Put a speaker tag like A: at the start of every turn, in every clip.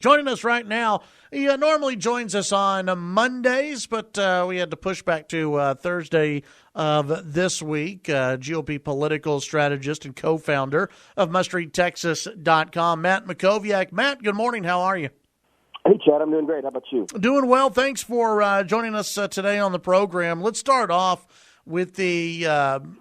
A: Joining us right now, he normally joins us on Mondays, but we had to push back to Thursday of this week. GOP political strategist and co-founder of mustreadtexas.com, Matt Mackowiak. Matt, good morning. How are you?
B: Hey, Chad. I'm doing great. How about you?
A: Doing well. Thanks for joining us today on the program. Let's start off with the,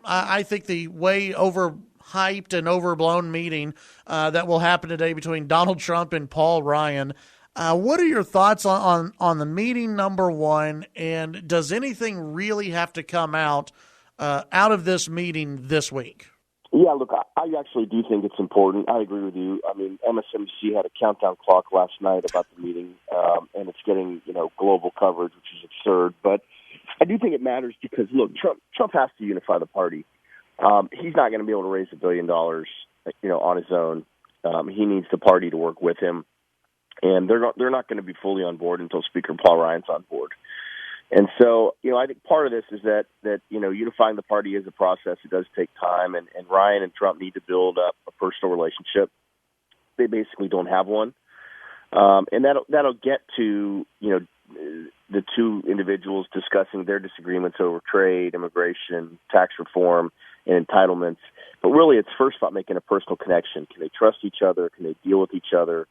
A: I think, the way overhyped and overblown meeting that will happen today between Donald Trump and Paul Ryan. What are your thoughts on the meeting, number one, and does anything really have to come out of this meeting this week?
B: Yeah, look, I actually do think it's important. I agree with you. I mean, MSNBC had a countdown clock last night about the meeting, and it's getting, global coverage, which is absurd. But I do think it matters because, look, Trump has to unify the party. He's not going to be able to raise $1 billion, on his own. He needs the party to work with him, and they're not going to be fully on board until Speaker Paul Ryan's on board. And so, I think part of this is that unifying the party is a process. It does take time, and Ryan and Trump need to build up a personal relationship. They basically don't have one, and that'll get to the two individuals discussing their disagreements over trade, immigration, tax reform, and entitlements. But really, it's first about making a personal connection. Can they trust each other? Can they deal with each other?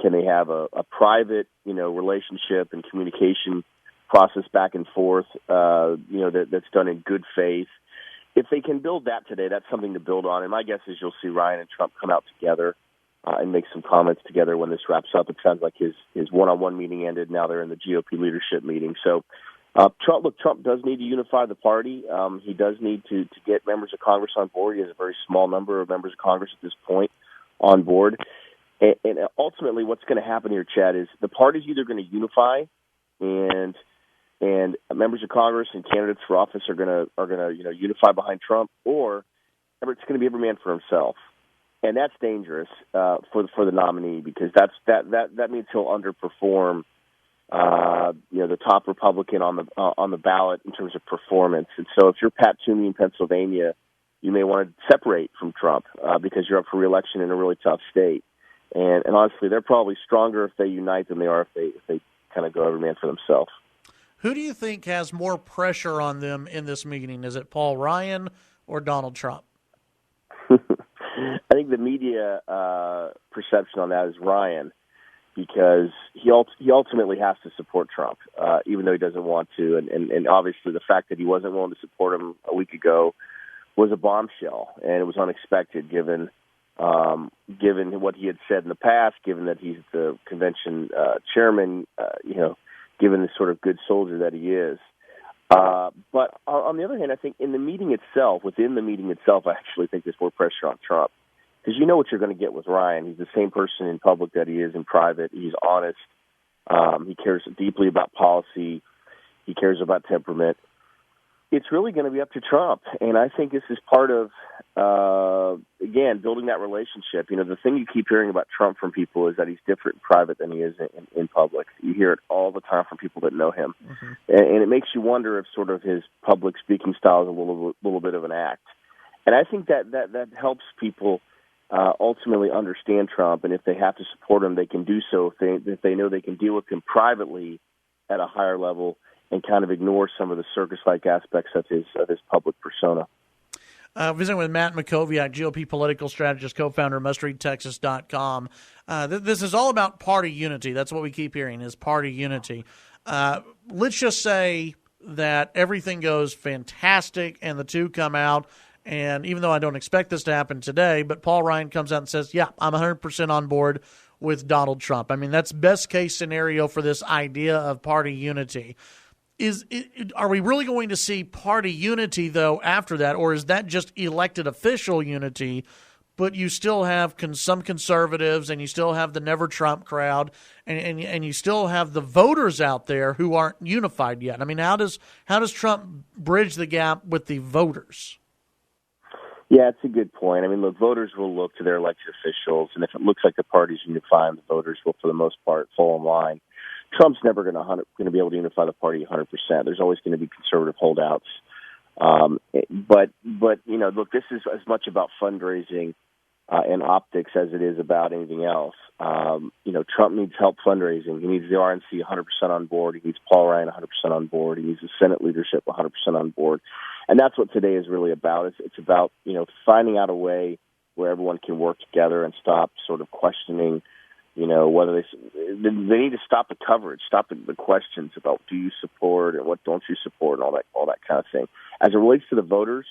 B: Can they have a private, relationship and communication process back and forth, that's done in good faith? If they can build that today, that's something to build on. And my guess is you'll see Ryan and Trump come out together and make some comments together when this wraps up. It sounds like his one-on-one meeting ended. Now they're in the GOP leadership meeting. So Trump does need to unify the party. He does need to get members of Congress on board. He has a very small number of members of Congress at this point on board. And ultimately what's going to happen here, Chad, is the party's either going to unify and members of Congress and candidates for office are going to unify behind Trump, or it's going to be every man for himself. And that's dangerous for the nominee, because that means he'll underperform the top Republican on the ballot in terms of performance. And so if you're Pat Toomey in Pennsylvania, you may want to separate from Trump because you're up for re-election in a really tough state. And honestly, they're probably stronger if they unite than they are if they kind of go every man for themselves.
A: Who do you think has more pressure on them in this meeting? Is it Paul Ryan or Donald Trump?
B: I think the media perception on that is Ryan, because he ultimately has to support Trump, even though he doesn't want to. And obviously the fact that he wasn't willing to support him a week ago was a bombshell, and it was unexpected given what he had said in the past, given that he's the convention chairman, given the sort of good soldier that he is. But on the other hand, I think within the meeting itself, I actually think there's more pressure on Trump, because you know what you're going to get with Ryan. He's the same person in public that he is in private. He's honest. He cares deeply about policy. He cares about temperament. It's really going to be up to Trump. And I think this is part of, again, building that relationship. The thing you keep hearing about Trump from people is that he's different in private than he is in public. You hear it all the time from people that know him. Mm-hmm. And it makes you wonder if sort of his public speaking style is a little bit of an act. And I think that helps people ultimately understand Trump. And if they have to support him, they can do so if they know they can deal with him privately at a higher level and kind of ignore some of the circus-like aspects of his public persona.
A: Visiting with Matt Mackowiak, GOP political strategist, co-founder of mustreadtexas.com. This is all about party unity. That's what we keep hearing, is party unity. Let's just say that everything goes fantastic and the two come out, and even though I don't expect this to happen today, but Paul Ryan comes out and says, yeah, I'm 100% on board with Donald Trump. I mean, that's best case scenario for this idea of party unity. Are we really going to see party unity, though, after that, or is that just elected official unity, but you still have some conservatives and you still have the Never Trump crowd and you still have the voters out there who aren't unified yet? I mean, how does Trump bridge the gap with the voters?
B: Yeah, it's a good point. I mean, look, voters will look to their elected officials, and if it looks like the party's unifying, the voters will, for the most part, fall in line. Trump's never going to be able to unify the party 100%. There's always going to be conservative holdouts. But look, this is as much about fundraising and optics as it is about anything else. Trump needs help fundraising. He needs the RNC 100% on board. He needs Paul Ryan 100% on board. He needs the Senate leadership 100% on board. And that's what today is really about. It's about, finding out a way where everyone can work together and stop sort of questioning, whether they need to stop the coverage, stop the questions about do you support and what don't you support and all that kind of thing. As it relates to the voters,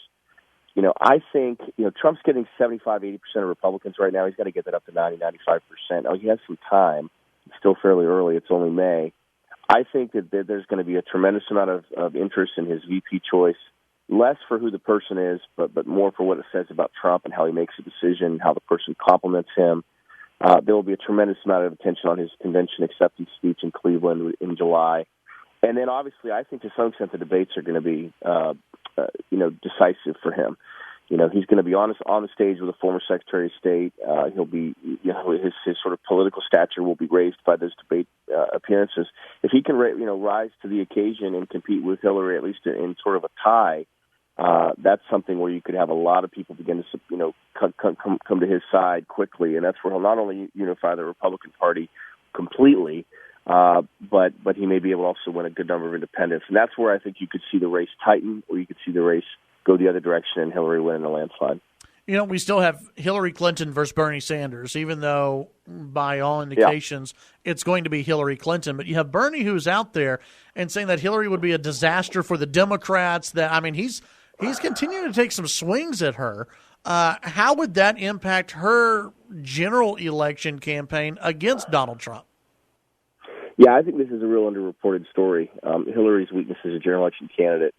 B: I think, Trump's getting 75-80% of Republicans right now. He's got to get that up to 90-95%. Now, he has some time. It's still fairly early. It's only May. I think that there's going to be a tremendous amount of interest in his VP choice, less for who the person is, but more for what it says about Trump and how he makes a decision, how the person compliments him. There will be a tremendous amount of attention on his convention acceptance speech in Cleveland in July. And then, obviously, I think to some extent the debates are going to be, decisive for him. He's going to be on the stage with a former Secretary of State. He'll be, his sort of political stature will be raised by those debate appearances. If he can, rise to the occasion and compete with Hillary, at least in sort of a tie, that's something where you could have a lot of people begin to, come to his side quickly, and that's where he'll not only unify the Republican Party completely, but he may be able to also win a good number of independents, and that's where I think you could see the race tighten, or you could see the race go the other direction and Hillary win in a landslide.
A: We still have Hillary Clinton versus Bernie Sanders, even though by all indications it's going to be Hillary Clinton. But you have Bernie who's out there and saying that Hillary would be a disaster for the Democrats. He's continuing to take some swings at her. How would that impact her general election campaign against Donald Trump?
B: Yeah, I think this is a real underreported story. Hillary's weakness as a general election candidate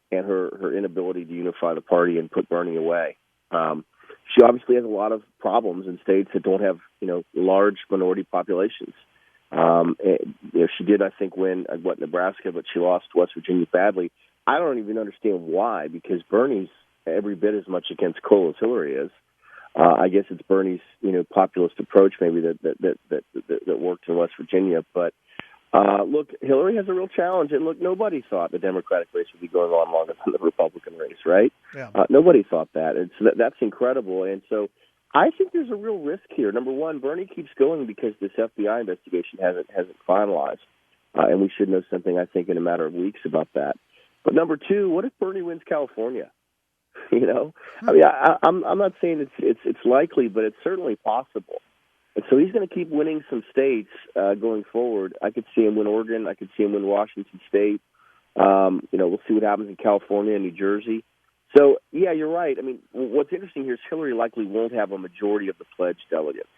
B: and her inability to unify the party and put Bernie away. She obviously has a lot of problems in states that don't have, large minority populations. She did, I think, win Nebraska, but she lost West Virginia badly. I don't even understand why, because Bernie's every bit as much against coal as Hillary is. I guess it's Bernie's, populist approach maybe that worked in West Virginia. But look, Hillary has a real challenge, and look, nobody thought the Democratic race would be going on longer than the Republican race, right?
A: Yeah.
B: Nobody thought that, and so that's incredible. And so I think there's a real risk here. Number one, Bernie keeps going because this FBI investigation hasn't finalized, and we should know something, I think, in a matter of weeks about that. But number two, what if Bernie wins California? I'm not saying it's likely, but it's certainly possible. And so he's going to keep winning some states going forward. I could see him win Oregon. I could see him win Washington State. We'll see what happens in California and New Jersey. So, yeah, you're right. What's interesting here is Hillary likely won't have a majority of the pledged delegates.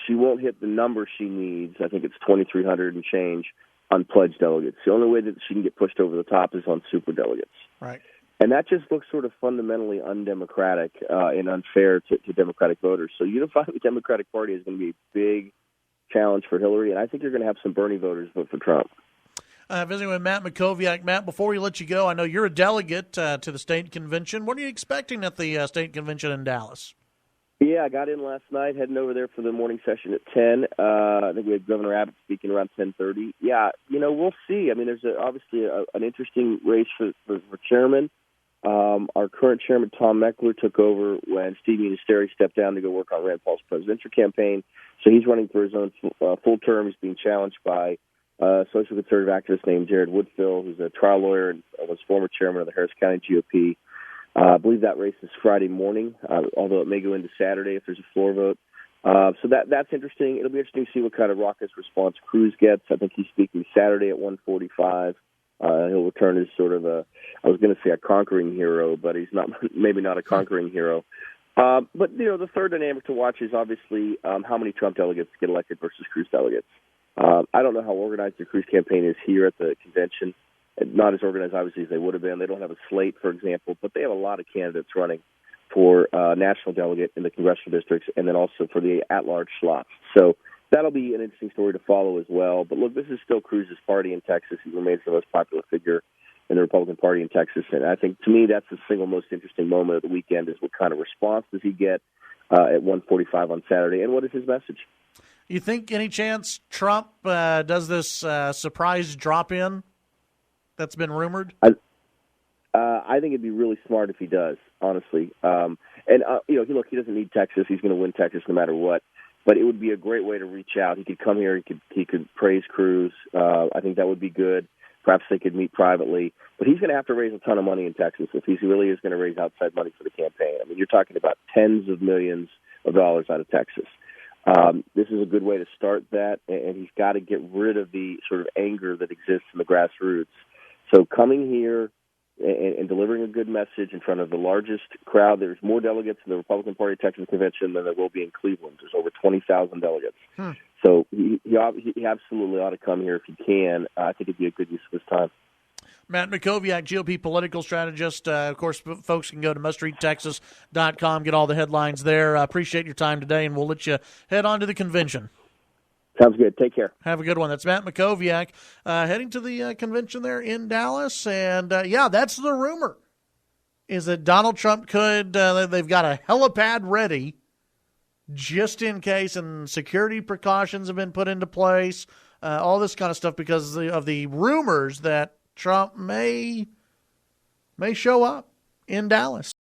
B: She won't hit the number she needs. I think it's 2,300 and change on pledged delegates. The only way that she can get pushed over the top is on superdelegates.
A: Right.
B: And that just looks sort of fundamentally undemocratic and unfair to Democratic voters. So unifying the Democratic Party is going to be a big challenge for Hillary, and I think you're going to have some Bernie voters vote for Trump.
A: Visiting with Matt Mackowiak. Matt, before we let you go, I know you're a delegate to the state convention. What are you expecting at the state convention in Dallas?
B: Yeah, I got in last night, heading over there for the morning session at 10. I think we had Governor Abbott speaking around 10:30. Yeah, we'll see. There's obviously an interesting race for chairman. Our current chairman, Tom Meckler, took over when Steve Ministeri stepped down to go work on Rand Paul's presidential campaign. So he's running for his own full term. He's being challenged by a social conservative activist named Jared Woodfill, who's a trial lawyer and was former chairman of the Harris County GOP. I believe that race is Friday morning, although it may go into Saturday if there's a floor vote. So that's interesting. It'll be interesting to see what kind of raucous response Cruz gets. I think he's speaking Saturday at 1:45. He'll return as sort of I was going to say a conquering hero, but he's not, maybe not a conquering hero. But, the third dynamic to watch is obviously how many Trump delegates get elected versus Cruz delegates. I don't know how organized the Cruz campaign is here at the convention. Not as organized, obviously, as they would have been. They don't have a slate, for example, but they have a lot of candidates running for national delegate in the congressional districts and then also for the at-large slots. So that'll be an interesting story to follow as well. But, look, this is still Cruz's party in Texas. He remains the most popular figure in the Republican Party in Texas. And I think, to me, that's the single most interesting moment of the weekend is what kind of response does he get at 1:45 on Saturday, and what is his message?
A: You think any chance Trump does this surprise drop-in that's been rumored?
B: I think it'd be really smart if he does, honestly. And, look, he doesn't need Texas. He's going to win Texas no matter what. But it would be a great way to reach out. He could come here. He could praise Cruz. I think that would be good. Perhaps they could meet privately. But he's going to have to raise a ton of money in Texas if he really is going to raise outside money for the campaign. I mean, you're talking about tens of millions of dollars out of Texas. This is a good way to start that, and he's got to get rid of the sort of anger that exists in the grassroots. So coming here and delivering a good message in front of the largest crowd. There's more delegates in the Republican Party Texas Convention than there will be in Cleveland. There's over 20,000 delegates. So he absolutely ought to come here if he can. I think it'd be a good use of his time.
A: Matt Mackowiak, GOP political strategist. Of course, folks can go to mustreadtexas.com, get all the headlines there. I appreciate your time today, and we'll let you head on to the convention.
B: Sounds good. Take care.
A: Have a good one. That's Matt Mackowiak heading to the convention there in Dallas. And, that's the rumor, is that Donald Trump could they've got a helipad ready just in case, and security precautions have been put into place, all this kind of stuff because of the rumors that Trump may show up in Dallas.